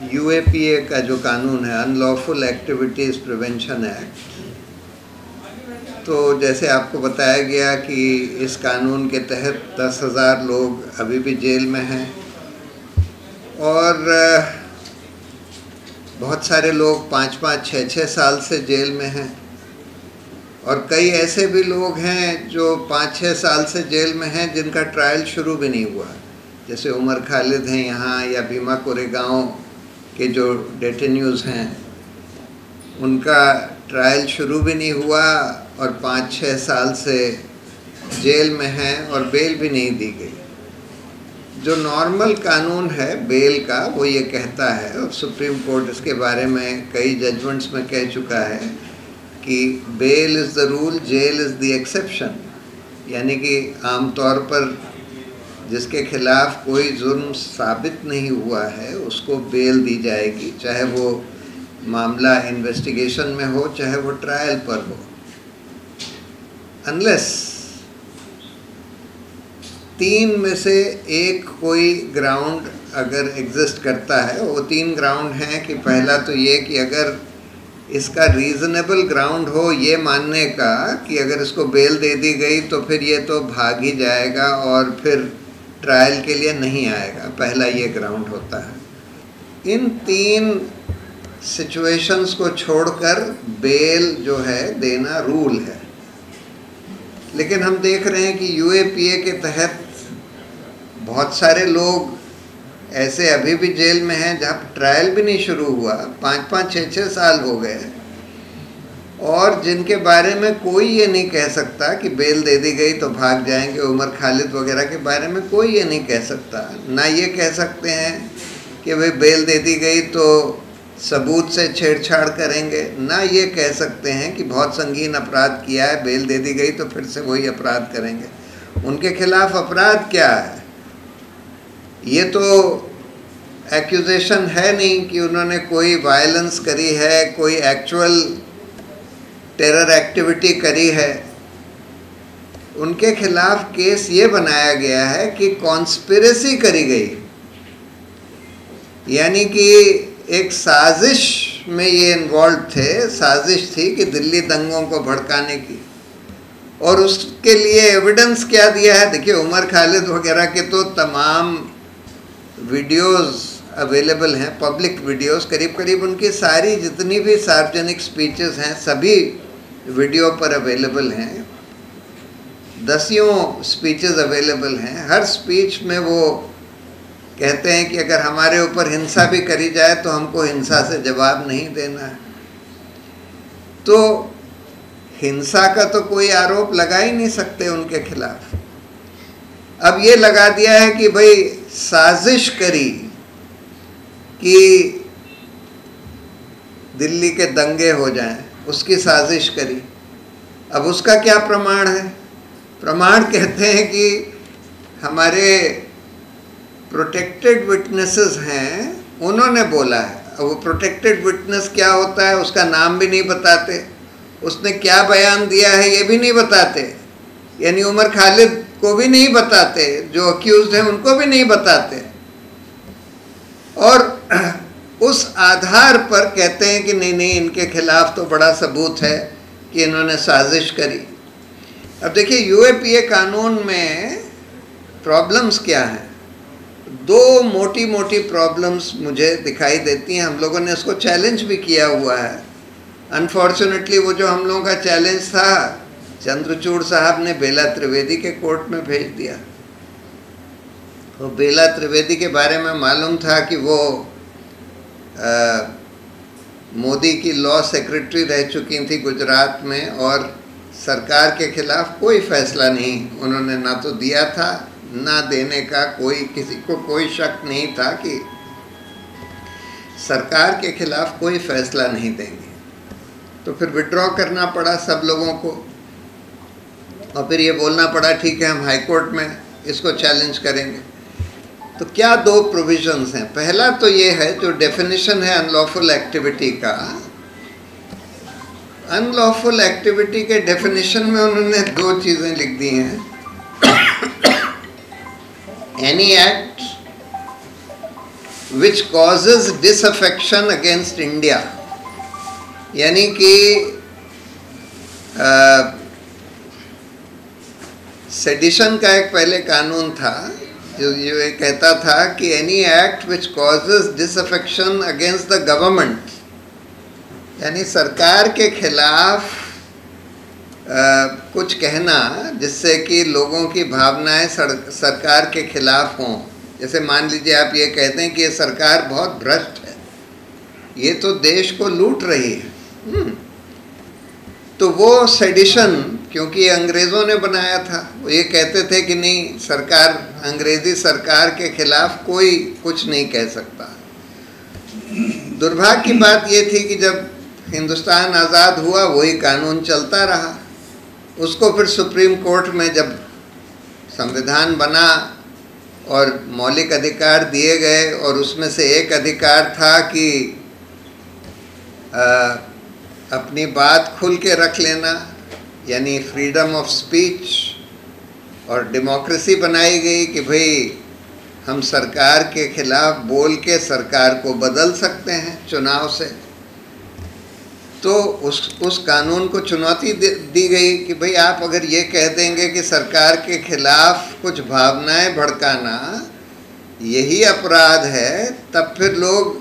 UAPA का जो कानून है, अनलॉफुल एक्टिविटीज़ प्रिवेंशन एक्ट, तो जैसे आपको बताया गया कि इस कानून के तहत 10,000 लोग अभी भी जेल में हैं और बहुत सारे लोग 5-5, 6-6 साल से जेल में हैं और कई ऐसे भी लोग हैं जो 5-6 साल से जेल में हैं जिनका ट्रायल शुरू भी नहीं हुआ, जैसे उमर खालिद हैं यहाँ, या भीमा कोरेगांव के जो डेटेन्यूज़ हैं उनका ट्रायल शुरू भी नहीं हुआ और 5-6 साल से जेल में हैं और बेल भी नहीं दी गई। जो नॉर्मल कानून है बेल का वो ये कहता है, और सुप्रीम कोर्ट इसके बारे में कई जजमेंट्स में कह चुका है कि bail is the rule, jail is the exception. यानी कि आमतौर पर जिसके खिलाफ कोई जुर्म साबित नहीं हुआ है उसको बेल दी जाएगी, चाहे वो मामला इन्वेस्टिगेशन में हो चाहे वो ट्रायल पर हो, अनलेस 3 में से एक कोई ग्राउंड अगर एग्जिस्ट करता है। वो 3 ग्राउंड हैं कि पहला तो ये कि अगर इसका रीज़नेबल ग्राउंड हो ये मानने का कि अगर इसको बेल दे दी गई तो फिर ये तो भाग ही जाएगा और फिर ट्रायल के लिए नहीं आएगा, पहला ये ग्राउंड होता है। इन 3 सिचुएशंस को छोड़कर बेल जो है देना रूल है। लेकिन हम देख रहे हैं कि यूएपीए के तहत बहुत सारे लोग ऐसे अभी भी जेल में हैं जहाँ ट्रायल भी नहीं शुरू हुआ, 5-5, 6-6 साल हो गए, और जिनके बारे में कोई ये नहीं कह सकता कि बेल दे दी गई तो भाग जाएंगे। उमर खालिद वगैरह के बारे में कोई ये नहीं कह सकता, ना ये कह सकते हैं कि भाई बेल दे दी गई तो सबूत से छेड़छाड़ करेंगे, ना ये कह सकते हैं कि बहुत संगीन अपराध किया है, बेल दे दी गई तो फिर से वही अपराध करेंगे। उनके खिलाफ अपराध क्या है? ये तो एक्यूजेशन है नहीं कि उन्होंने कोई वायलेंस करी है, कोई एक्चुअल टेरर एक्टिविटी करी है। उनके खिलाफ केस ये बनाया गया है कि कॉन्स्पिरेसी करी गई, यानी कि एक साजिश में ये इन्वॉल्व थे। साजिश थी कि दिल्ली दंगों को भड़काने की, और उसके लिए एविडेंस क्या दिया है? देखिए, उमर खालिद वगैरह के तो तमाम वीडियोस अवेलेबल हैं, पब्लिक वीडियोस, करीब करीब उनकी सारी जितनी भी सार्वजनिक स्पीचेस हैं सभी वीडियो पर अवेलेबल हैं। दसियों स्पीचेस अवेलेबल हैं। हर स्पीच में वो कहते हैं कि अगर हमारे ऊपर हिंसा भी करी जाए तो हमको हिंसा से जवाब नहीं देना है। तो हिंसा का तो कोई आरोप लगा ही नहीं सकते उनके खिलाफ। अब ये लगा दिया है कि भाई साजिश करी कि दिल्ली के दंगे हो जाएं, उसकी साजिश करी। अब उसका क्या प्रमाण है? प्रमाण कहते हैं कि हमारे प्रोटेक्टेड विटनेसेस हैं, उन्होंने बोला है। अब वो प्रोटेक्टेड विटनेस क्या होता है उसका नाम भी नहीं बताते, उसने क्या बयान दिया है ये भी नहीं बताते, यानी उमर खालिद को भी नहीं बताते, जो अक्यूज्ड हैं उनको भी नहीं बताते, और उस आधार पर कहते हैं कि नहीं नहीं इनके खिलाफ तो बड़ा सबूत है कि इन्होंने साजिश करी। अब देखिए, यूएपीए कानून में प्रॉब्लम्स क्या हैं? 2 मोटी मोटी प्रॉब्लम्स मुझे दिखाई देती हैं। हम लोगों ने इसको चैलेंज भी किया हुआ है। अनफॉर्चुनेटली वो जो हम लोगों का चैलेंज था, चंद्रचूड़ साहब ने बेला त्रिवेदी के कोर्ट में भेज दिया। तो बेला त्रिवेदी के बारे में मालूम था कि वो मोदी की लॉ सेक्रेटरी रह चुकी थी गुजरात में, और सरकार के खिलाफ कोई फैसला नहीं उन्होंने ना तो दिया था ना देने का कोई, किसी को कोई शक नहीं था कि सरकार के खिलाफ कोई फैसला नहीं देंगे। तो फिर विड्रॉ करना पड़ा सब लोगों को, और फिर ये बोलना पड़ा ठीक है हम हाई कोर्ट में इसको चैलेंज करेंगे। तो क्या 2 प्रोविजंस हैं? पहला तो ये है जो डेफिनेशन है अनलॉफुल एक्टिविटी का। अनलॉफुल एक्टिविटी के डेफिनेशन में उन्होंने 2 चीज़ें लिख दी हैं। Any act which causes disaffection against India। यानी कि सेडिशन का एक पहले कानून था जो ये कहता था कि any act which causes disaffection against the government, यानी सरकार के खिलाफ कुछ कहना जिससे कि लोगों की भावनाएं सरकार के खिलाफ हों। जैसे मान लीजिए आप ये कहते हैं कि ये सरकार बहुत भ्रष्ट है, ये तो देश को लूट रही है, तो वो सेडिशन, क्योंकि अंग्रेज़ों ने बनाया था, वो ये कहते थे कि नहीं, सरकार, अंग्रेज़ी सरकार के खिलाफ कोई कुछ नहीं कह सकता। दुर्भाग्य की बात ये थी कि जब हिंदुस्तान आज़ाद हुआ वही कानून चलता रहा। उसको फिर सुप्रीम कोर्ट में जब संविधान बना और मौलिक अधिकार दिए गए, और उसमें से एक अधिकार था कि अपनी बात खुल के रख लेना, यानी फ्रीडम ऑफ स्पीच, और डेमोक्रेसी बनाई गई कि भाई हम सरकार के खिलाफ बोल के सरकार को बदल सकते हैं चुनाव से। तो उस कानून को चुनौती दी गई कि भाई आप अगर ये कह देंगे कि सरकार के खिलाफ कुछ भावनाएं भड़काना यही अपराध है, तब फिर लोग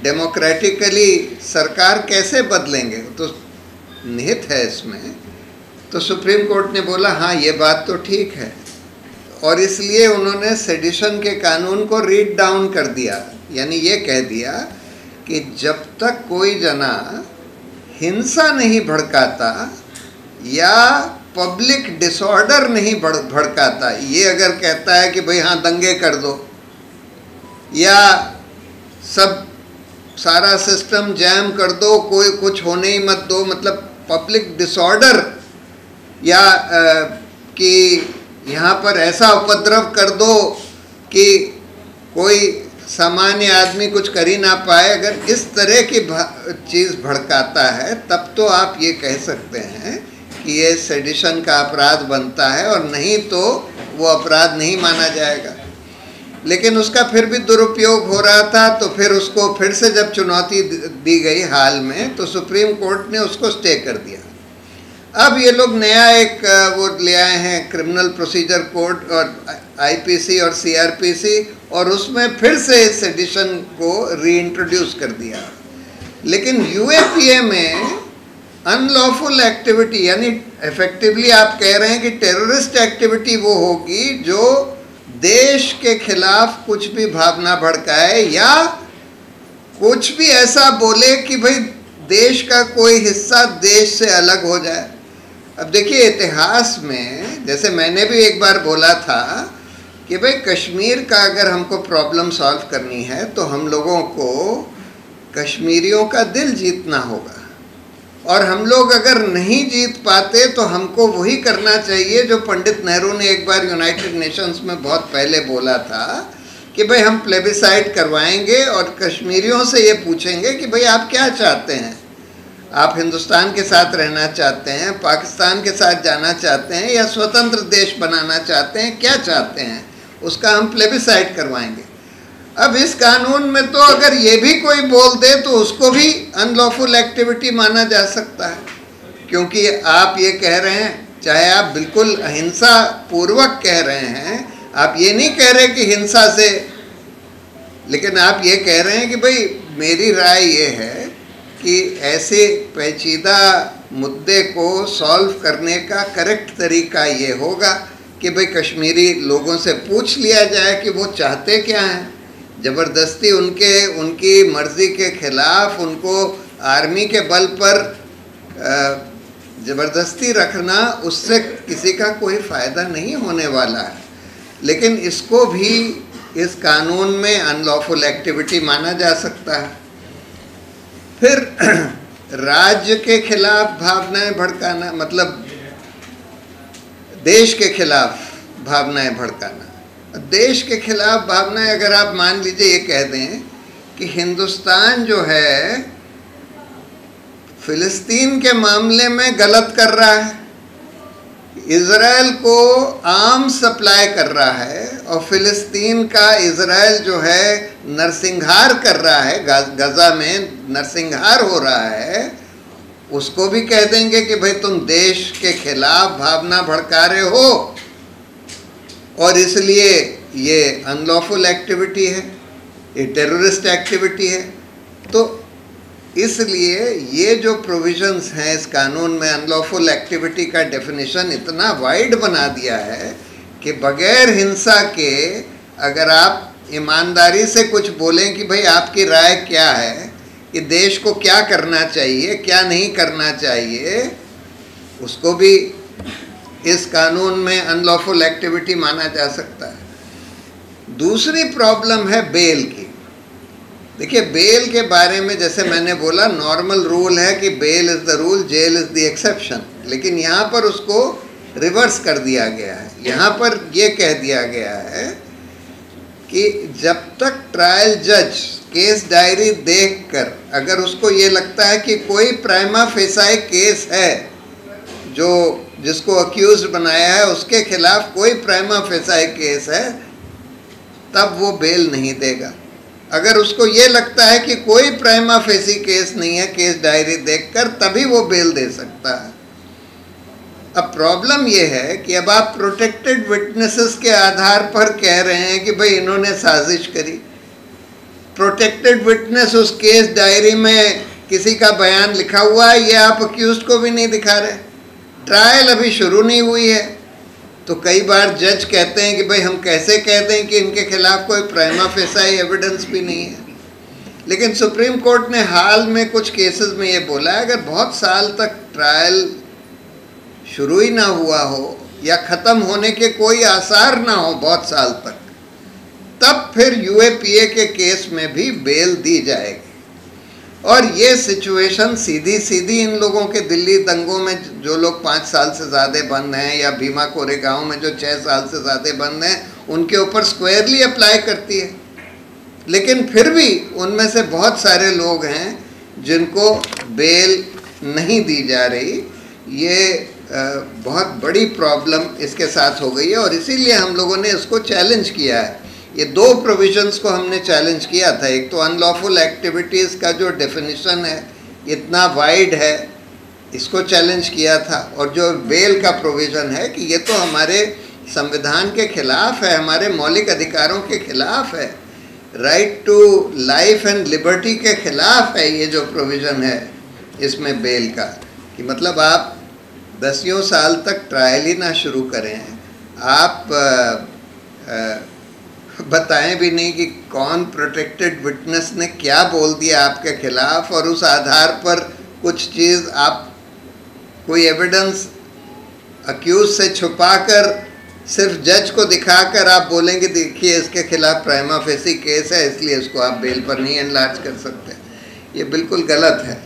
डेमोक्रेटिकली सरकार कैसे बदलेंगे, तो निहित है इसमें। तो सुप्रीम कोर्ट ने बोला हाँ ये बात तो ठीक है, और इसलिए उन्होंने सेडिशन के कानून को रीड डाउन कर दिया, यानी ये कह दिया कि जब तक कोई जना हिंसा नहीं भड़काता या पब्लिक डिसऑर्डर नहीं भड़काता, ये अगर कहता है कि भाई हाँ दंगे कर दो या सब सारा सिस्टम जैम कर दो, कोई कुछ होने ही मत दो, मतलब पब्लिक डिसऑर्डर, या कि यहाँ पर ऐसा उपद्रव कर दो कि कोई सामान्य आदमी कुछ कर ही ना पाए, अगर इस तरह की चीज़ भड़काता है तब तो आप ये कह सकते हैं कि ये सेडिशन का अपराध बनता है, और नहीं तो वो अपराध नहीं माना जाएगा। लेकिन उसका फिर भी दुरुपयोग हो रहा था, तो फिर उसको फिर से जब चुनौती दी गई हाल में, तो सुप्रीम कोर्ट ने उसको स्टे कर दिया। अब ये लोग नया एक वो ले आए हैं, क्रिमिनल प्रोसीजर कोड और आईपीसी और सीआरपीसी, और उसमें फिर से सेडिशन को रीइंट्रोड्यूस कर दिया। लेकिन यूएपीए में अनलॉफुल एक्टिविटी, यानी इफेक्टिवली आप कह रहे हैं कि टेररिस्ट एक्टिविटी वो होगी जो देश के खिलाफ कुछ भी भावना भड़काए या कुछ भी ऐसा बोले कि भाई देश का कोई हिस्सा देश से अलग हो जाए। अब देखिए इतिहास में, जैसे मैंने भी एक बार बोला था कि भाई कश्मीर का अगर हमको प्रॉब्लम सॉल्व करनी है तो हम लोगों को कश्मीरियों का दिल जीतना होगा, और हम लोग अगर नहीं जीत पाते तो हमको वही करना चाहिए जो पंडित नेहरू ने एक बार यूनाइटेड नेशंस में बहुत पहले बोला था कि भाई हम प्लेबिसाइड करवाएंगे और कश्मीरियों से ये पूछेंगे कि भाई आप क्या चाहते हैं, आप हिंदुस्तान के साथ रहना चाहते हैं, पाकिस्तान के साथ जाना चाहते हैं, या स्वतंत्र देश बनाना चाहते हैं, क्या चाहते हैं, उसका हम प्लेबिसाइड करवाएंगे। अब इस कानून में तो अगर ये भी कोई बोल दे तो उसको भी अनलॉफुल एक्टिविटी माना जा सकता है, क्योंकि आप ये कह रहे हैं, चाहे आप बिल्कुल अहिंसा पूर्वक कह रहे हैं, आप ये नहीं कह रहे कि हिंसा से, लेकिन आप ये कह रहे हैं कि भाई मेरी राय ये है कि ऐसे पेचीदा मुद्दे को सॉल्व करने का करेक्ट तरीका ये होगा कि भाई कश्मीरी लोगों से पूछ लिया जाए कि वो चाहते क्या हैं। ज़बरदस्ती उनकी मर्ज़ी के ख़िलाफ़ उनको आर्मी के बल पर ज़बरदस्ती रखना, उससे किसी का कोई फ़ायदा नहीं होने वाला है। लेकिन इसको भी इस कानून में अनलॉफुल एक्टिविटी माना जा सकता है। फिर राज्य के खिलाफ भावनाएं भड़काना, मतलब देश के खिलाफ भावनाएं भड़काना। देश के खिलाफ भावनाएं, अगर आप मान लीजिए ये कह दें कि हिंदुस्तान जो है फ़िलिस्तीन के मामले में गलत कर रहा है, इज़राइल को आर्म्स सप्लाई कर रहा है और फ़िलिस्तीन का इज़राइल जो है नरसंहार कर रहा है, गज़ा में नरसंहार हो रहा है, उसको भी कह देंगे कि भाई तुम देश के खिलाफ भावना भड़का रहे हो और इसलिए ये अनलॉफुल एक्टिविटी है, ये टेररिस्ट एक्टिविटी है। तो इसलिए ये जो प्रोविजंस हैं इस कानून में अनलॉफुल एक्टिविटी का डेफिनेशन इतना वाइड बना दिया है कि बगैर हिंसा के अगर आप ईमानदारी से कुछ बोलें कि भाई आपकी राय क्या है कि देश को क्या करना चाहिए क्या नहीं करना चाहिए, उसको भी इस कानून में अनलॉफुल एक्टिविटी माना जा सकता है। दूसरी प्रॉब्लम है बेल की। देखिए, बेल के बारे में जैसे मैंने बोला नॉर्मल रूल है कि bail is the rule, jail is the exception, लेकिन यहाँ पर उसको रिवर्स कर दिया गया है। यहाँ पर ये कह दिया गया है कि जब तक ट्रायल जज केस डायरी देखकर अगर उसको ये लगता है कि कोई प्राइमा फेसाई केस है, जो जिसको अक्यूज बनाया है उसके खिलाफ कोई प्राइमा फेसाई केस है, तब वो बेल नहीं देगा। अगर उसको ये लगता है कि कोई प्राइमा फेसी केस नहीं है केस डायरी देखकर, तभी वो बेल दे सकता है। अब प्रॉब्लम ये है कि अब आप प्रोटेक्टेड विटनेसेस के आधार पर कह रहे हैं कि भाई इन्होंने साजिश करी। प्रोटेक्टेड विटनेस उस केस डायरी में किसी का बयान लिखा हुआ है, ये आप अक्यूज को भी नहीं दिखा रहे, ट्रायल अभी शुरू नहीं हुई है। तो कई बार जज कहते हैं कि भाई हम कैसे कह दें कि इनके खिलाफ कोई प्राइमा फेसाई एविडेंस भी नहीं है। लेकिन सुप्रीम कोर्ट ने हाल में कुछ केसेस में ये बोला है अगर बहुत साल तक ट्रायल शुरू ही ना हुआ हो या ख़त्म होने के कोई आसार ना हो बहुत साल तक, तब फिर यूएपीए के केस में भी बेल दी जाएगी। और ये सिचुएशन सीधी सीधी इन लोगों के दिल्ली दंगों में जो लोग 5 साल से ज़्यादा बंद हैं या भीमा कोरेगांव में जो 6 साल से ज़्यादा बंद हैं उनके ऊपर स्क्वायरली अप्लाई करती है। लेकिन फिर भी उनमें से बहुत सारे लोग हैं जिनको बेल नहीं दी जा रही। ये बहुत बड़ी प्रॉब्लम इसके साथ हो गई है और इसीलिए हम लोगों ने इसको चैलेंज किया है। ये 2 प्रोविजंस को हमने चैलेंज किया था। एक तो अनलॉफुल एक्टिविटीज़ का जो डेफिनेशन है इतना वाइड है, इसको चैलेंज किया था, और जो बेल का प्रोविज़न है कि ये तो हमारे संविधान के खिलाफ है, हमारे मौलिक अधिकारों के खिलाफ है, right to life and liberty के खिलाफ है। ये जो प्रोविज़न है इसमें बेल का कि मतलब आप 10 साल तक ट्रायल ही ना शुरू करें, आप बताएं भी नहीं कि कौन प्रोटेक्टेड विटनेस ने क्या बोल दिया आपके खिलाफ, और उस आधार पर कुछ चीज़ आप कोई एविडेंस अक्यूज से छुपाकर सिर्फ जज को दिखाकर आप बोलेंगे देखिए इसके खिलाफ प्राइमा फेसी केस है इसलिए इसको आप बेल पर नहीं एनलार्ज कर सकते। ये बिल्कुल गलत है।